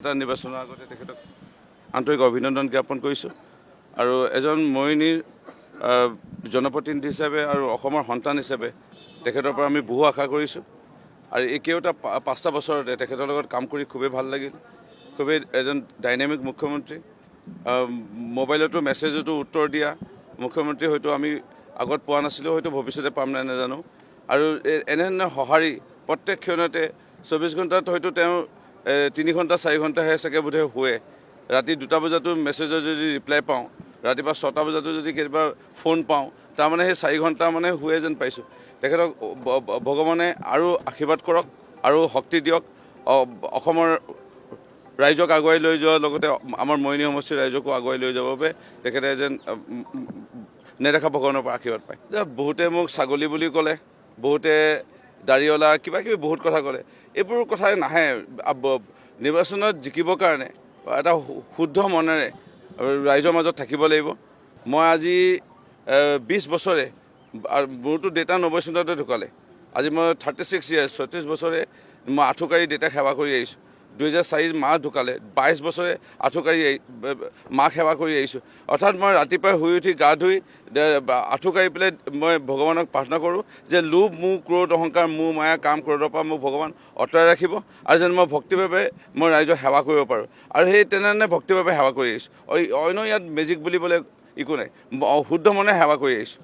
এটা নিৰ্বাচনৰ আগতে তেখেতক আন্তৰিক অভিনন্দন জ্ঞাপন কৰিছোঁ আৰু এজন মৰিনীৰ জনপ্ৰতিনিধি হিচাপে আৰু অসমৰ সন্তান হিচাপে তেখেতৰ পৰা আমি বহু আশা কৰিছোঁ আৰু একেটা 5টা বছৰতে তেখেতৰ লগত কাম কৰি খুবেই ভাল লাগিল। খুবেই এজন ডাইনামিক মুখ্যমন্ত্ৰী, মোবাইলতো মেছেজতো উত্তৰ দিয়া মুখ্যমন্ত্ৰী হয়তো আমি আগত পোৱা নাছিলোঁ, হয়তো ভৱিষ্যতে পাম নাই নাজানো। আৰু এনেধৰণে সঁহাৰি প্ৰত্যেক ক্ষণতে 24 ঘণ্টাত হয়তো তেওঁ 3 ঘণ্টা 4 ঘণ্টাহে চাগে বোধহয় শুৱে। ৰাতি 2টা বজাতো মেছেজৰ যদি ৰিপ্লাই পাওঁ, ৰাতিপুৱা 6টা বজাতো যদি কেতিয়াবা ফোন পাওঁ, তাৰমানে সেই 4 ঘণ্টা মানে শুৱে যেন পাইছোঁ। তেখেতক ভগৱানে আৰু আশীৰ্বাদ কৰক আৰু শক্তি দিয়ক, অসমৰ ৰাইজক আগুৱাই লৈ যোৱাৰ লগতে আমাৰ মৰিনী সমষ্টিৰ ৰাইজকো আগুৱাই লৈ যাবৰ বাবে তেখেতে যেন নেদেখা ভগৱানৰ পৰা আশীৰ্বাদ পায়। বহুতে মোক ছাগলী বুলি ক'লে, বহুতে দাড়িঅলা কিবা কিবি বহুত কথা ক'লে। এইবোৰ কথাই নাহে। নিৰ্বাচনত জিকিবৰ কাৰণে এটা শুদ্ধ মনেৰে ৰাইজৰ মাজত থাকিব লাগিব। মই আজি 20 বছৰে, মোৰতো দেউতা 90 চনতে ঢুকালে, আজি মই 36 ইয়াৰ্ছ 36 বছৰে মই আঁঠুকাঢ়ি দেউতাক সেৱা কৰি আহিছোঁ। 2004 মা ঢুকালে, 22 বছৰে আঁঠুকাঢ়ি মাক সেৱা কৰি আহিছোঁ। অৰ্থাৎ মই ৰাতিপুৱাই শুই উঠি গা ধুই আঁঠুকাঢ়ি পেলাই মই ভগৱানক প্ৰাৰ্থনা কৰোঁ যে লোভ মোহ ক্ৰোধ অহংকাৰ মোহ মায়া কাম ক্ৰোধৰ পৰা মোক ভগৱান আঁতৰাই ৰাখিব আৰু যেন মই ভক্তিভাৱে মই ৰাইজক সেৱা কৰিব পাৰোঁ। আৰু সেই তেনেধৰণে ভক্তিভাৱে সেৱা কৰি আহিছোঁ। অন্য ইয়াত মেজিক বুলিবলৈ একো নাই, শুদ্ধ মনে সেৱা কৰি আহিছোঁ।